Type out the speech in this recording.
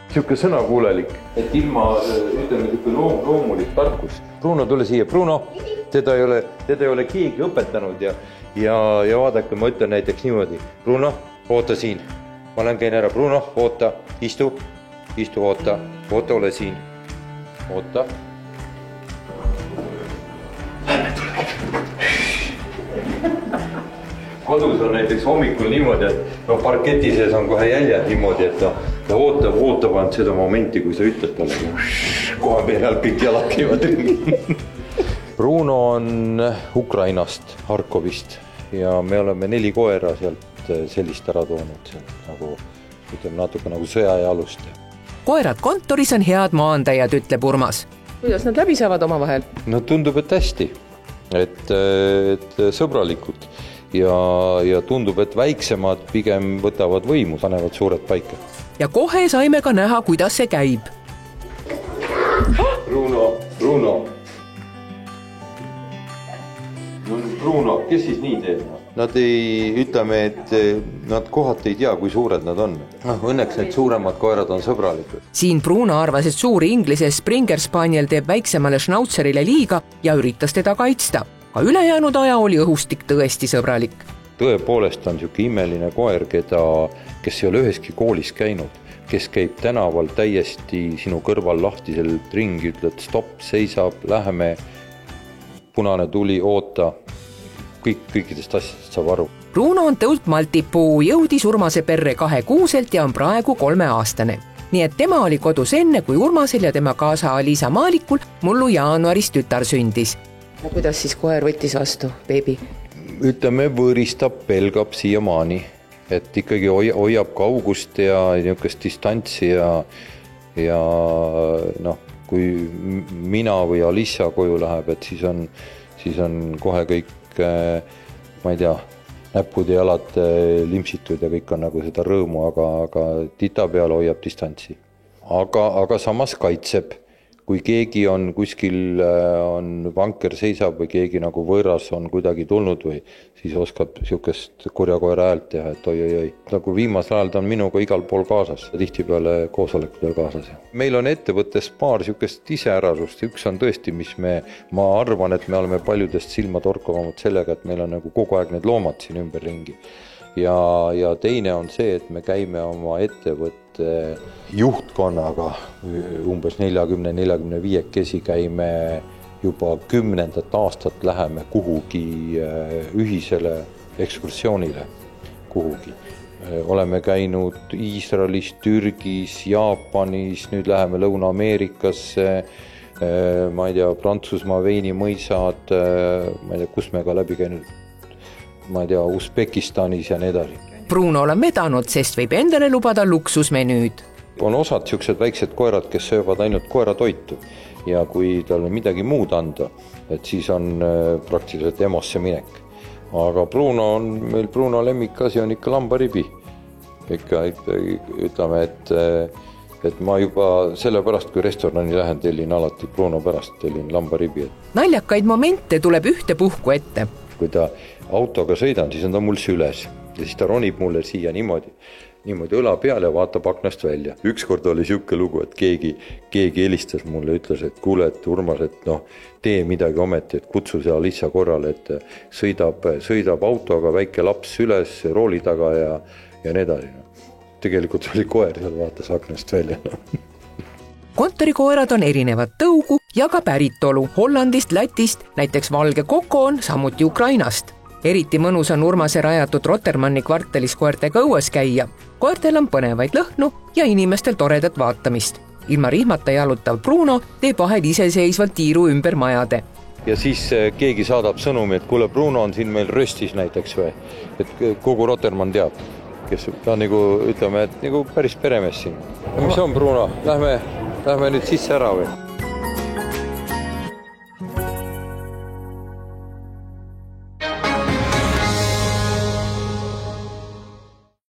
Siuke sõnakuulelik, et ilma, ütleme, loomulik tarkus. Bruno, tule siia. Bruno, teda ei ole keegi õpetanud ja vaadake, ma ütlen näiteks niimoodi. Bruno, oota siin. Ma olen käin ära. Bruno, oota, istu, oota, ole siin. Oota. Lähme tule. Kodus on näiteks hommikul niimoodi, et parketi sees on kohe jäljed niimoodi, et ta ootab ainult seda momenti, kui sa ütled talle. Kohe peale kõik jalad käivad ringi. Bruno on Ukrainast, Harkovist ja me oleme 4 koera sealt sellist ära toonud. Nagu, ütleme, natuke nagu sõjajalust. Koerad kontoris on head maandajad, ütleb Urmas. Kuidas nad läbi saavad oma vahel? No tundub, et hästi. Et sõbralikud. Ja tundub, et väiksemad pigem võtavad võimu, panevad suured paika. Ja kohe saime ka näha, kuidas see käib. Bruno, kes siis nii teeb? Nad ütleme, et nad kohati ei tea, kui suured nad on. Õnneks need suuremad koerad on sõbralikud. Siin Bruno arvas, et suur Inglise Springer Spaniel teeb väiksemale Schnauzerile liiga ja üritas teda kaitsta. Ka ülejäänud aja oli õhustik tõesti sõbralik. Tõepoolest on siuke imeline koer, kes ei ole üheski koolis käinud, kes käib tänaval täiesti sinu kõrval lahtiselt ringi, ütled stopp, seisab, läheme, punane tuli, oota, kõikidest asjadest saab aru. Bruno on tõult Maltipuu, jõudis Urmase perre 2 kuuselt ja on praegu 3-aastane. Nii et tema oli kodus enne, kui Urmasel ja tema kaasa Alisa Maalikul mullu jaanuaris tütar sündis. Ja kuidas siis koer võttis vastu, beebi? Ütleme, võõristab, pelgab siiamaani, et ikkagi hoiab kaugust ja niisugust distantsi ja kui mina või Alisa koju läheb, et siis on kohe kõik, ma ei tea, näpud ja jalad limpsitud ja kõik on nagu seda rõõmu, aga tita peal hoiab distantsi. Aga samas kaitseb. Kui keegi on kuskil, vanker seisab või keegi nagu võõras on kuidagi tulnud või siis oskab siukest kurjakoera häält teha, et oi. Nagu viimasel ajal ta on minuga igal pool kaasas, tihtipeale koosolekutel kaasas. Meil on ettevõttes paar siukest iseärasust. Üks on tõesti, mis ma arvan, et me oleme paljudest silmatorkavamad sellega, et meil on nagu kogu aeg need loomad siin ümberringi. Ja teine on see, et me käime oma ettevõtte juhtkonnaga umbes 40-45 kesi käime juba 10. aastat läheme kuhugi ühisele ekskursioonile kuhugi. Oleme käinud Iisraelis, Türgis, Jaapanis, nüüd läheme Lõuna-Ameerikasse, ma ei tea, Prantsusmaa veinimõisad, ma ei tea, kus me ka läbi käinud, ma ei tea, Usbekistanis ja nii edasi. Bruno on vedanud, sest võib endale lubada luksusmenüüd. On osad siuksed väiksed koerad, kes söövad ainult koeratoitu ja kui talle midagi muud anda, et siis on praktiliselt emosse minek. Aga Bruno lemmikasi on ikka lambaribi. Ikka ütleme, et ma juba selle pärast, kui restorani lähen, tellin alati Bruno pärast, tellin lambaribi. Naljakaid momente tuleb ühte puhku ette. Kui ta autoga sõidan, siis on ta mul süles. Ja siis ta ronib mulle siia niimoodi õla peale ja vaatab aknast välja. Ükskord oli siuke lugu, et keegi helistas mulle, ütles, et kuule, et Urmas, et tee midagi ometi, et kutsu see Alisa korrale, et sõidab autoga väike laps üles rooli taga ja nii edasi. Tegelikult oli koer, seal vaatas aknast välja. Kontorikoerad on erinevad tõugu ja ka päritolu Hollandist, Lätist, näiteks valge Koko on samuti Ukrainast. Eriti mõnus on Urmase rajatud Rotermanni kvartalis koertega õues käia. Koertel on põnevaid lõhnu ja inimestel toredat vaatamist. Ilma rihmata jalutav Bruno teeb vahel iseseisvalt tiiru ümber majade. Ja siis keegi saadab sõnumi, et kuule, Bruno on siin meil röstis näiteks või, et kogu Rotermann teab, kes ta nagu, ütleme, et nagu päris peremees siin. Mis on, Bruno? Lähme nüüd sisse ära või?